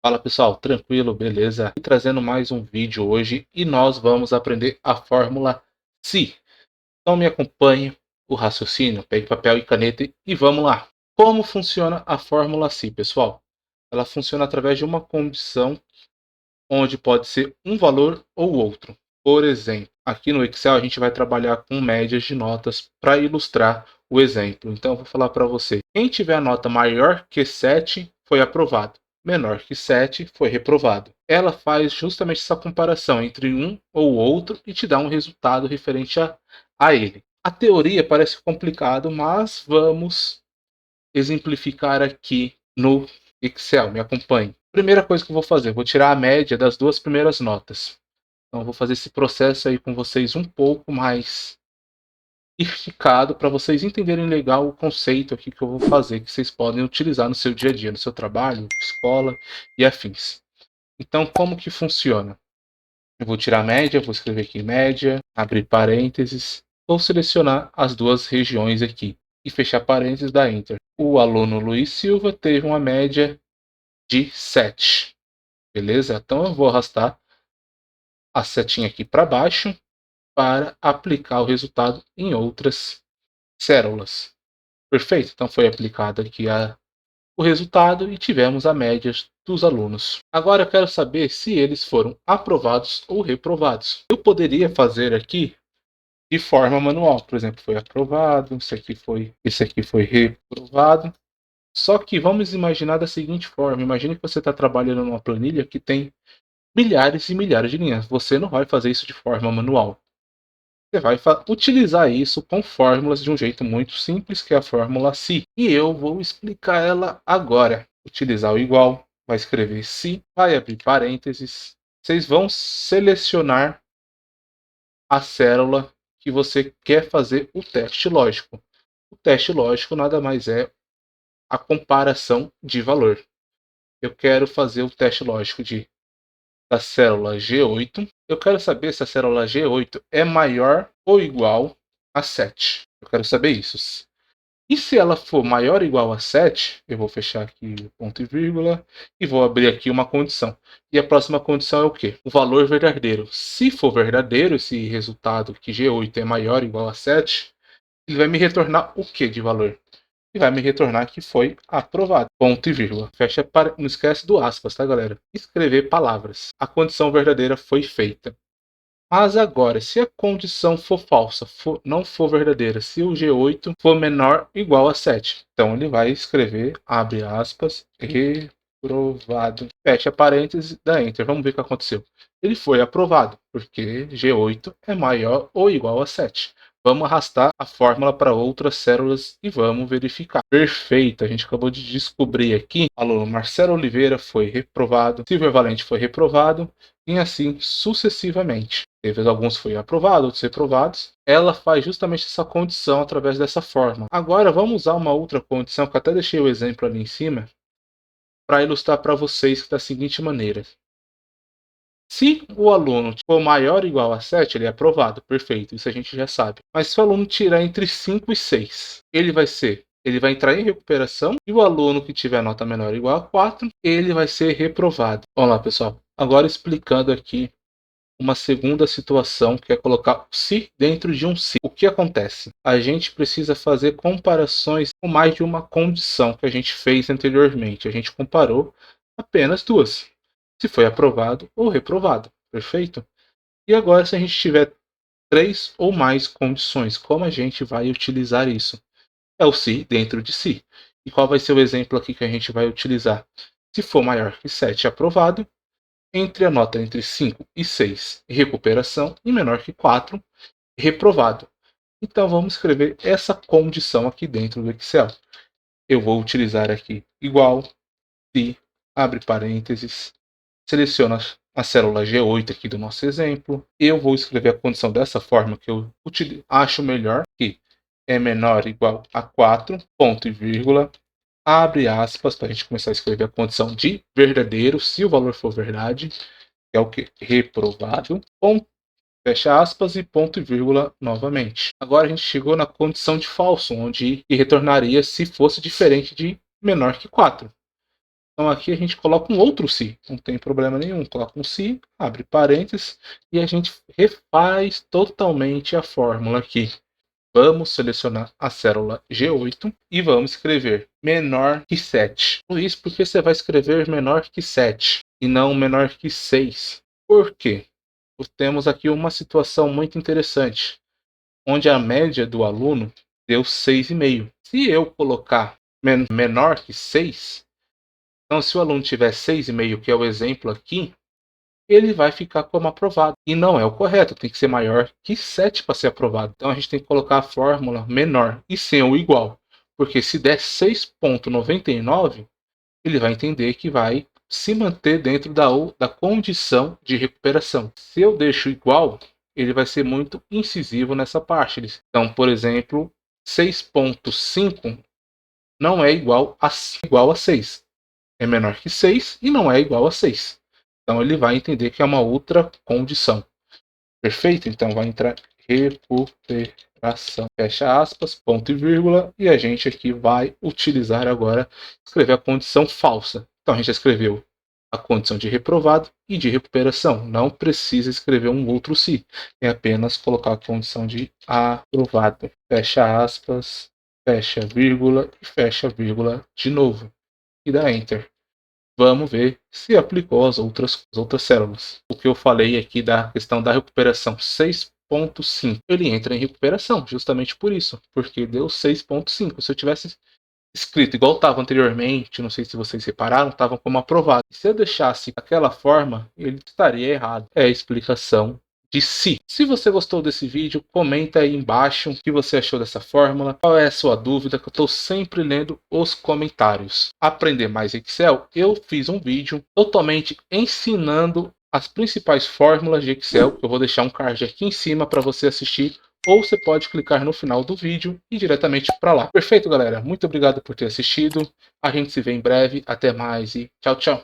Fala pessoal, tranquilo, beleza? E trazendo mais um vídeo hoje e nós vamos aprender a fórmula Si. Então me acompanhe o raciocínio, pegue papel e caneta e vamos lá. Como funciona a fórmula Si, pessoal? Ela funciona através de uma condição onde pode ser um valor ou outro. Por exemplo, aqui no Excel a gente vai trabalhar com médias de notas para ilustrar o exemplo. Então eu vou falar para você, quem tiver a nota maior que 7 foi aprovado, menor que 7 foi reprovado. Ela faz justamente essa comparação entre um ou outro e te dá um resultado referente a ele. A teoria parece complicado, mas vamos exemplificar aqui no Excel. Me acompanhe. Primeira coisa que eu vou fazer, vou tirar a média das duas primeiras notas. Então, eu vou fazer esse processo aí com vocês um pouco mais esticado para vocês entenderem legal o conceito aqui que eu vou fazer, que vocês podem utilizar no seu dia a dia, no seu trabalho, escola e afins. Então, como que funciona? Eu vou tirar a média, vou escrever aqui média, abrir parênteses, vou selecionar as duas regiões aqui e fechar parênteses, dar Enter. O aluno Luiz Silva teve uma média de 7, beleza? Então eu vou arrastar a setinha aqui para baixo para aplicar o resultado em outras células. Perfeito? Então foi aplicado aqui o resultado e tivemos a média dos alunos. Agora eu quero saber se eles foram aprovados ou reprovados. Eu poderia fazer aqui de forma manual. Por exemplo, foi aprovado, esse aqui foi reprovado. Só que vamos imaginar da seguinte forma: imagine que você está trabalhando numa planilha que tem milhares e milhares de linhas. Você não vai fazer isso de forma manual. Você vai utilizar isso com fórmulas de um jeito muito simples, que é a fórmula Si. E eu vou explicar ela agora. Utilizar o igual, vai escrever Si, vai abrir parênteses. Vocês vão selecionar a célula que você quer fazer o teste lógico. O teste lógico nada mais é a comparação de valor. Eu quero fazer o teste lógico da célula G8. Eu quero saber se a célula G8 é maior ou igual a 7. Eu quero saber isso. E se ela for maior ou igual a 7, eu vou fechar aqui o ponto e vírgula e vou abrir aqui uma condição. E a próxima condição é o quê? O valor verdadeiro. Se for verdadeiro esse resultado que G8 é maior ou igual a 7, ele vai me retornar o que de valor? E vai me retornar que foi aprovado. Ponto e vírgula. Fecha não esquece do aspas, tá, galera? Escrever palavras. A condição verdadeira foi feita. Mas agora, se a condição for falsa, não for verdadeira, se o G8 for menor ou igual a 7, então ele vai escrever, abre aspas, reprovado. Fecha parênteses, dá Enter. Vamos ver o que aconteceu. Ele foi aprovado, porque G8 é maior ou igual a 7. Vamos arrastar a fórmula para outras células e vamos verificar. Perfeito, a gente acabou de descobrir aqui. Aluno Marcelo Oliveira foi reprovado, Silvio Valente foi reprovado, e assim sucessivamente. Teve alguns foi aprovado, outros reprovados. Ela faz justamente essa condição através dessa forma. Agora vamos usar uma outra condição, que eu até deixei o exemplo ali em cima, para ilustrar para vocês da seguinte maneira. Se o aluno for maior ou igual a 7, ele é aprovado, perfeito, isso a gente já sabe. Mas se o aluno tirar entre 5 e 6, ele vai entrar em recuperação, e o aluno que tiver nota menor ou igual a 4, ele vai ser reprovado. Vamos lá, pessoal. Agora explicando aqui uma segunda situação, que é colocar o se dentro de um se. O que acontece? A gente precisa fazer comparações com mais de uma condição que a gente fez anteriormente. A gente comparou apenas duas. Se foi aprovado ou reprovado. Perfeito? E agora, se a gente tiver 3 ou mais condições, como a gente vai utilizar isso? É o se dentro de si. E qual vai ser o exemplo aqui que a gente vai utilizar? Se for maior que 7, aprovado. Entre a nota entre 5 e 6, recuperação, e menor que 4, reprovado. Então vamos escrever essa condição aqui dentro do Excel. Eu vou utilizar aqui igual, se, abre parênteses, seleciono a célula G8 aqui do nosso exemplo. Eu vou escrever a condição dessa forma que eu acho melhor, que é menor ou igual a 4, ponto e vírgula, abre aspas, para a gente começar a escrever a condição de verdadeiro, se o valor for verdade, que é o que? Reprovado, ponto, fecha aspas e ponto e vírgula novamente. Agora a gente chegou na condição de falso, onde retornaria se fosse diferente de menor que 4. Então aqui a gente coloca um outro se, não tem problema nenhum, coloca um se, abre parênteses e a gente refaz totalmente a fórmula aqui. Vamos selecionar a célula G8 e vamos escrever menor que 7. Isso porque você vai escrever menor que 7 e não menor que 6. Por quê? Temos aqui uma situação muito interessante, onde a média do aluno deu 6,5. Se eu colocar menor que 6, então se o aluno tiver 6,5, que é o exemplo aqui, ele vai ficar como aprovado. E não é o correto, tem que ser maior que 7 para ser aprovado. Então a gente tem que colocar a fórmula menor e sem o igual. Porque se der 6,99, ele vai entender que vai se manter dentro da condição de recuperação. Se eu deixo igual, ele vai ser muito incisivo nessa parte. Então, por exemplo, 6,5 não é igual a 6. É menor que 6 e não é igual a 6. Então ele vai entender que é uma outra condição. Perfeito? Então vai entrar recuperação. Fecha aspas, ponto e vírgula. E a gente aqui vai utilizar agora, escrever a condição falsa. Então a gente escreveu a condição de reprovado e de recuperação. Não precisa escrever um outro se. É apenas colocar a condição de aprovado. Fecha aspas, fecha vírgula e fecha vírgula de novo. E dá Enter. Vamos ver se aplicou as outras células. O que eu falei aqui da questão da recuperação 6,5, ele entra em recuperação justamente por isso, porque deu 6,5. Se eu tivesse escrito igual estava anteriormente, não sei se vocês repararam, estava como aprovado. Se eu deixasse daquela forma, ele estaria errado. É a explicação de si. Se você gostou desse vídeo, comenta aí embaixo o que você achou dessa fórmula, qual é a sua dúvida, que eu estou sempre lendo os comentários. Aprender mais Excel, eu fiz um vídeo totalmente ensinando as principais fórmulas de Excel, que eu vou deixar um card aqui em cima para você assistir, ou você pode clicar no final do vídeo e ir diretamente para lá. Perfeito, galera? Muito obrigado por ter assistido. A gente se vê em breve. Até mais e tchau, tchau.